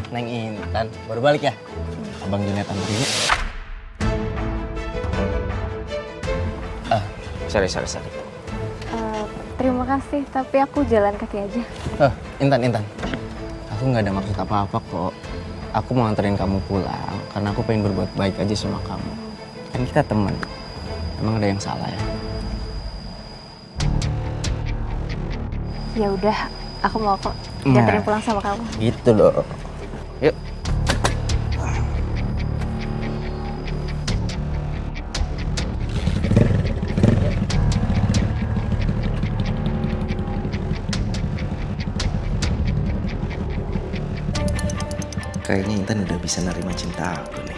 Neng Intan, baru balik ya? Abang Junet anterin. Sorry. Terima kasih, tapi aku jalan kaki aja. Intan. Aku nggak ada maksud apa-apa kok. Aku mau anterin kamu pulang, karena aku pengen berbuat baik aja sama kamu. Kan kita teman. Emang ada yang salah ya? Ya udah, aku mau kok dianterin pulang sama kamu. Gitu loh. Yuk. Kayaknya Intan udah bisa nerima cinta aku nih.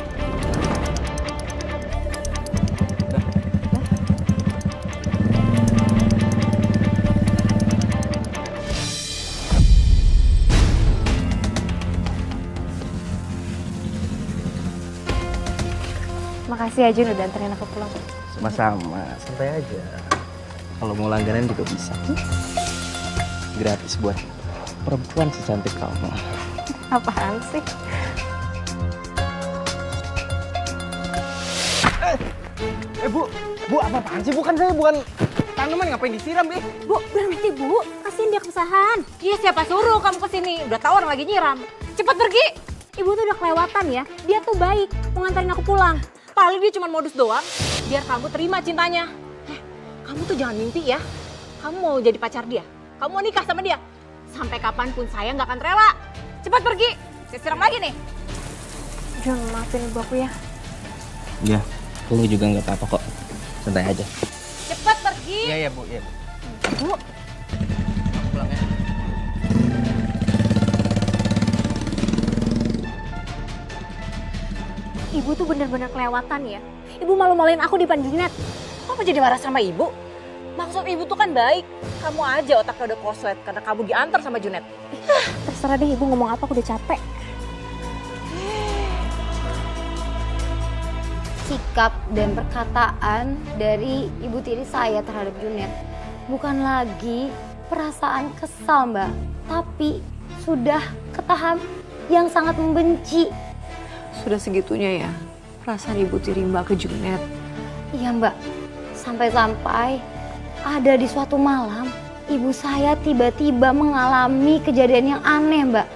Makasih ya Jun udah anterin aku pulang. Sama-sama, santai aja. Kalau mau langganan juga bisa. Gratis buat perempuan secantik kamu. Apaan sih? Bu, apaan sih? Bukan saya, bukan tanaman, ngapain disiram, Bi? Bu, berhenti Bu, kasihin dia kesusahan. Iya, siapa suruh kamu kesini? Udah tahu orang lagi nyiram. Cepat pergi. Ibu tuh udah kelewatan ya, dia tuh baik, mau nganterin aku pulang. Paling dia cuma modus doang, biar kamu terima cintanya. Kamu tuh jangan mimpi ya, kamu mau jadi pacar dia, kamu mau nikah sama dia. Sampai kapanpun saya nggak akan rela. Cepat pergi, saya siram lagi nih. Jun, maafin ibu aku ya. Iya, aku juga nggak apa-apa kok. Santai aja. Cepat pergi. Iya, Bu. Bu, Pulang ya. ibu tuh bener-bener kelewatan ya. Ibu malu-maluin aku di depan Junet. Kamu jadi marah sama ibu? Maksud ibu tuh kan baik. Kamu aja otaknya udah koslet karena kamu diantar sama Junet. Terserah deh ibu ngomong apa, aku udah capek. Sikap dan perkataan dari ibu tiri saya terhadap Junet bukan lagi perasaan kesal, Mbak, tapi sudah ke tahap yang sangat membenci. Sudah segitunya ya perasaan ibu tiri Mbak ke Junet. Iya, Mbak. Sampai-sampai ada di suatu malam ibu saya tiba-tiba mengalami kejadian yang aneh, Mbak.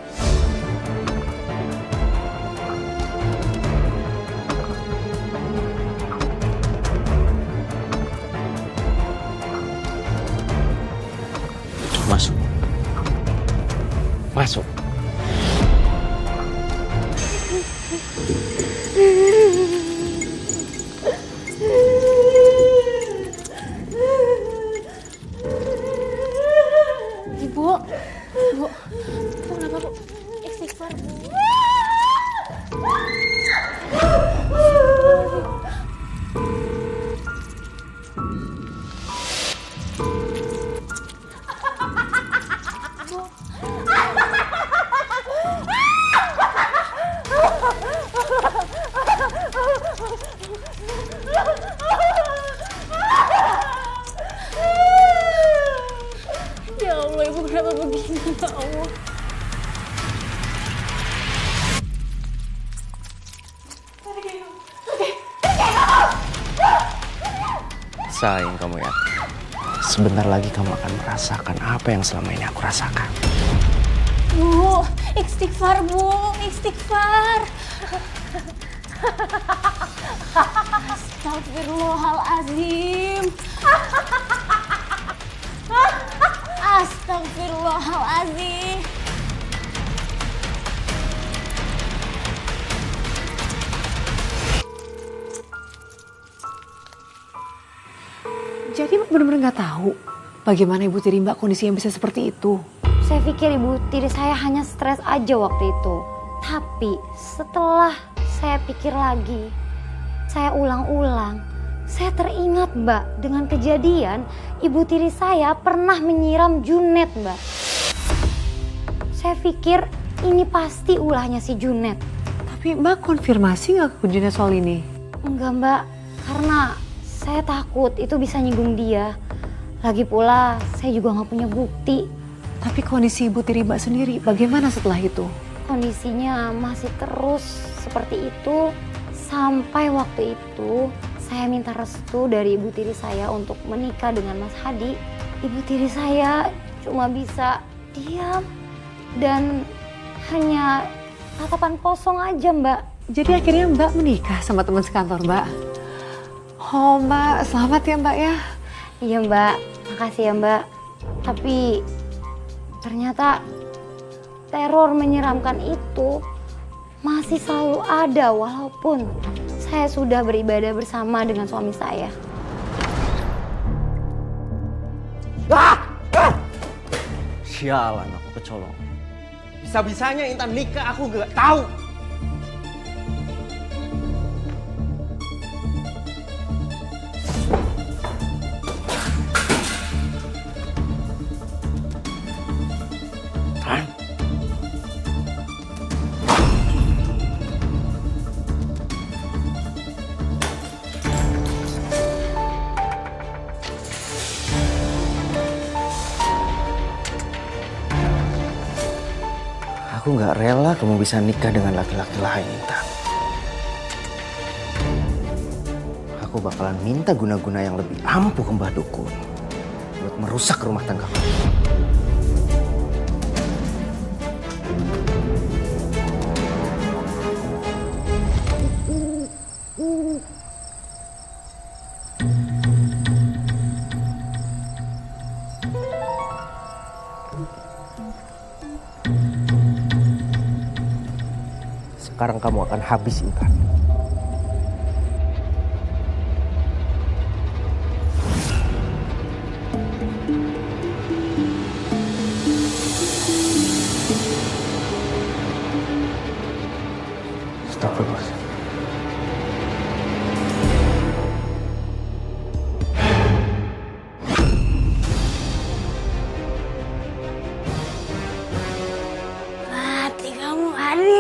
Masuk. Bu, kenapa Bu? Istighfar Bu. Ya Allah, ibu kenapa begini ya Allah? Sayang kamu ya. Sebentar lagi kamu akan merasakan apa yang selama ini aku rasakan. Bu, istighfar Bu, istighfar. Astagfirullahaladzim. Astagfirullahaladzim. Jadi Mbak benar-benar nggak tahu bagaimana ibu tiri Mbak kondisinya bisa seperti itu. Saya pikir ibu tiri saya hanya stres aja waktu itu. Tapi setelah saya pikir lagi, saya ulang-ulang, saya teringat Mbak dengan kejadian ibu tiri saya pernah menyiram Junet, Mbak. Saya pikir ini pasti ulahnya si Junet. Tapi Mbak konfirmasi nggak ke Junet soal ini? Enggak, Mbak, karena saya takut itu bisa nyinggung dia. Lagi pula saya juga nggak punya bukti. Tapi kondisi Ibu Tiri Mbak sendiri bagaimana setelah itu? Kondisinya masih terus seperti itu sampai waktu itu saya minta restu dari ibu tiri saya untuk menikah dengan Mas Hadi. Ibu tiri saya cuma bisa diam dan hanya tatapan kosong aja, Mbak. Jadi akhirnya Mbak menikah sama teman sekantor Mbak. Oh Mbak, selamat ya Mbak ya. Iya Mbak, makasih ya Mbak. Tapi ternyata teror menyeramkan itu masih selalu ada walaupun saya sudah beribadah bersama dengan suami saya. Sialan aku kecolongan. Bisa-bisanya Intan nikah aku gak tahu. Aku gak rela kamu bisa nikah dengan laki-laki lain, Intan. Aku bakalan minta guna-guna yang lebih ampuh ke Mbah Dukun buat merusak rumah tangga kamu. Sekarang kamu akan habis, Intan. Astagfirullah. Mati kamu, Hadi.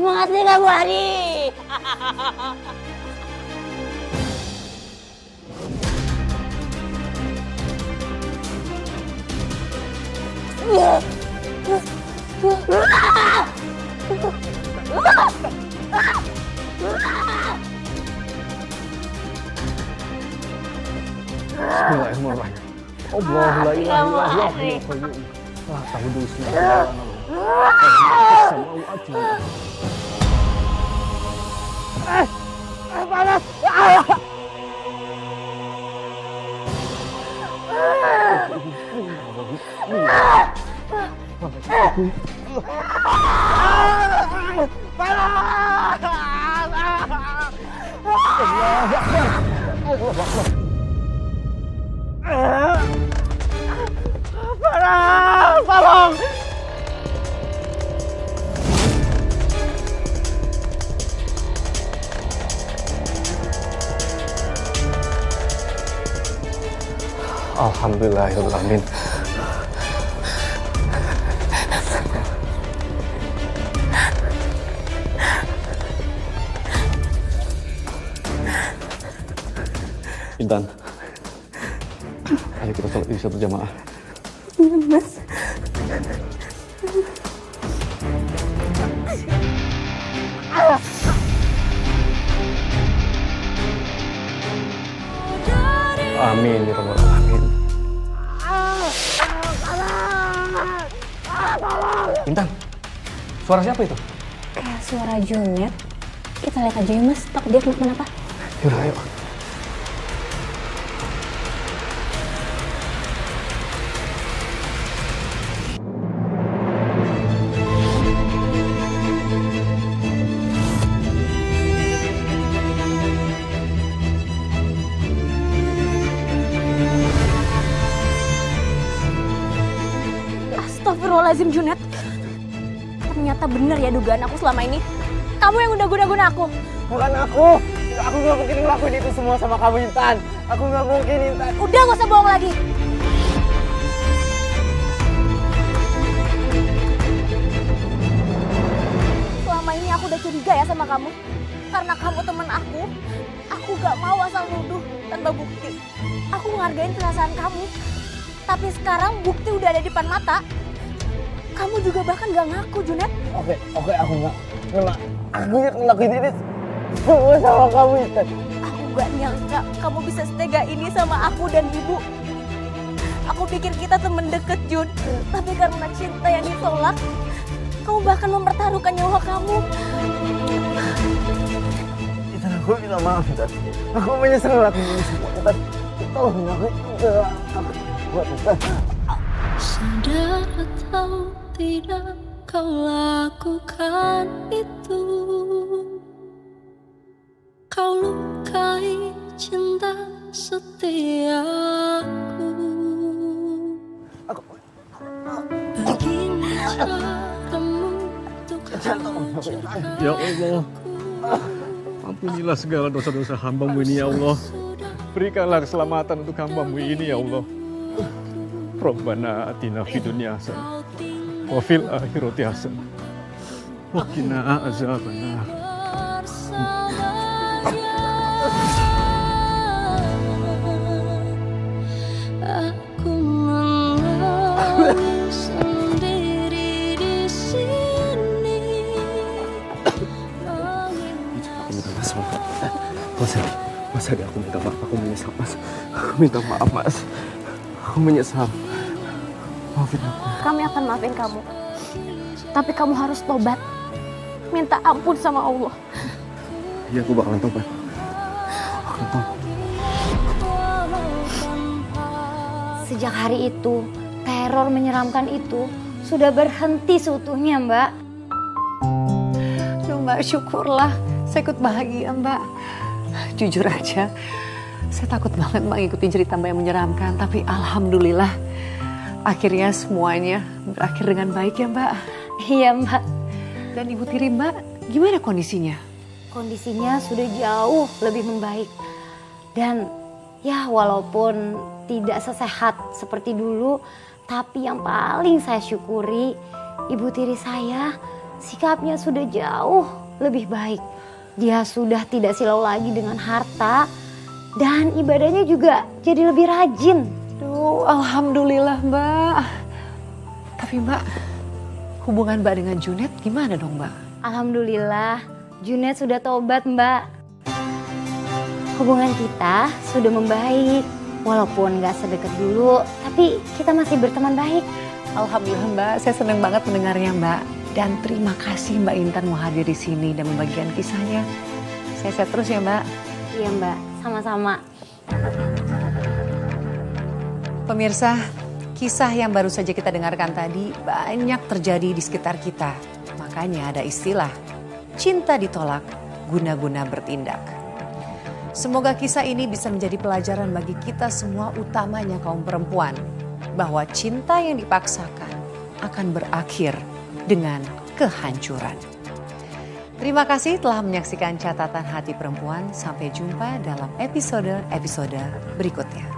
Mati kamu, Hadi. Bismillahirrahmanirrahim. Allah la ilaha illallah. Wah, tahu panas. Tolong. Alhamdulillahirrahmanirrahim. Intan, ayo kita sholat isya berjamaah. Mas. Amin ya rabbal alamin. Intan, suara siapa itu? Kayak suara Junet. Kita lihat aja ya Mas, takut dia kenapa-napa. Yaudah, ayo. Astagfirullahaladzim Junet. Ternyata bener ya dugaan aku selama ini. Kamu yang udah guna-guna aku. Bukan aku. Aku gak mungkin ngelakuin itu semua sama kamu, Intan. Aku gak mungkin, Intan. Udah gak usah bohong lagi. Selama ini aku udah curiga ya sama kamu. Karena kamu teman aku. Aku gak mau asal nuduh tanpa bukti. Aku ngargain perasaan kamu. Tapi sekarang bukti udah ada di depan mata. Kamu juga bahkan gak ngaku, Junet. Oke, aku nggak. Aku ngelakuin ini semua sama kamu, Intan. Aku gak nyangka kamu bisa setega ini sama aku dan ibu. Aku pikir kita temen deket, Jun. Tapi karena cinta yang ditolak, kamu bahkan mempertaruhkan nyawa kamu. Intan, aku minta maaf, Intan. Aku menyesal ngelakuin ini semua, Intan. Tolong aku, Intan. Sadar atau tidak kau lakukan itu. Kau lukai cinta setiaku. Begini caramu untuk Ya Allah, ampunilah segala dosa-dosa hamba-Mu ini ya Allah. Berikanlah keselamatan untuk hamba-Mu ini ya Allah. Rabbana atina fid dunya hasanah wa fil akhirati hasanah wa qina azabannar. Aku menangis sendiri di sini. Aku minta maaf sama Mas Adi, aku minta maaf, aku menyesal Mas. Aku minta maaf Mas. Aku menyesal. Maafin aku. Kami akan maafin kamu. Tapi kamu harus tobat. Minta ampun sama Allah. Iya, aku bakalan tobat. Aku tobat. Sejak hari itu, teror menyeramkan itu sudah berhenti seutuhnya, Mbak. Duh, Mbak, syukurlah. Saya ikut bahagia, Mbak. Jujur aja, saya takut banget Mbak ngikutin cerita Mbak yang menyeramkan. Tapi alhamdulillah, akhirnya semuanya berakhir dengan baik ya, Mbak. Iya, Mbak. Dan Ibu Tiri, Mbak, gimana kondisinya? Kondisinya sudah jauh lebih membaik. Dan ya walaupun tidak sesehat seperti dulu, tapi yang paling saya syukuri, Ibu Tiri saya sikapnya sudah jauh lebih baik. Dia sudah tidak silau lagi dengan harta dan ibadahnya juga jadi lebih rajin. Duh, alhamdulillah Mbak. Tapi Mbak, hubungan Mbak dengan Junet gimana dong Mbak? Alhamdulillah, Junet sudah tobat, Mbak. Hubungan kita sudah membaik. Walaupun gak sedekat dulu, tapi kita masih berteman baik. Alhamdulillah Mbak, saya senang banget mendengarnya Mbak. Dan terima kasih Mbak Intan mau hadir di sini dan membagikan kisahnya. Saya sehat terus ya Mbak. Iya Mbak, sama-sama. Pemirsa, kisah yang baru saja kita dengarkan tadi banyak terjadi di sekitar kita. Makanya ada istilah, cinta ditolak, guna-guna bertindak. Semoga kisah ini bisa menjadi pelajaran bagi kita semua, utamanya kaum perempuan, bahwa cinta yang dipaksakan akan berakhir dengan kehancuran. Terima kasih telah menyaksikan Catatan Hati Perempuan. Sampai jumpa dalam episode berikutnya.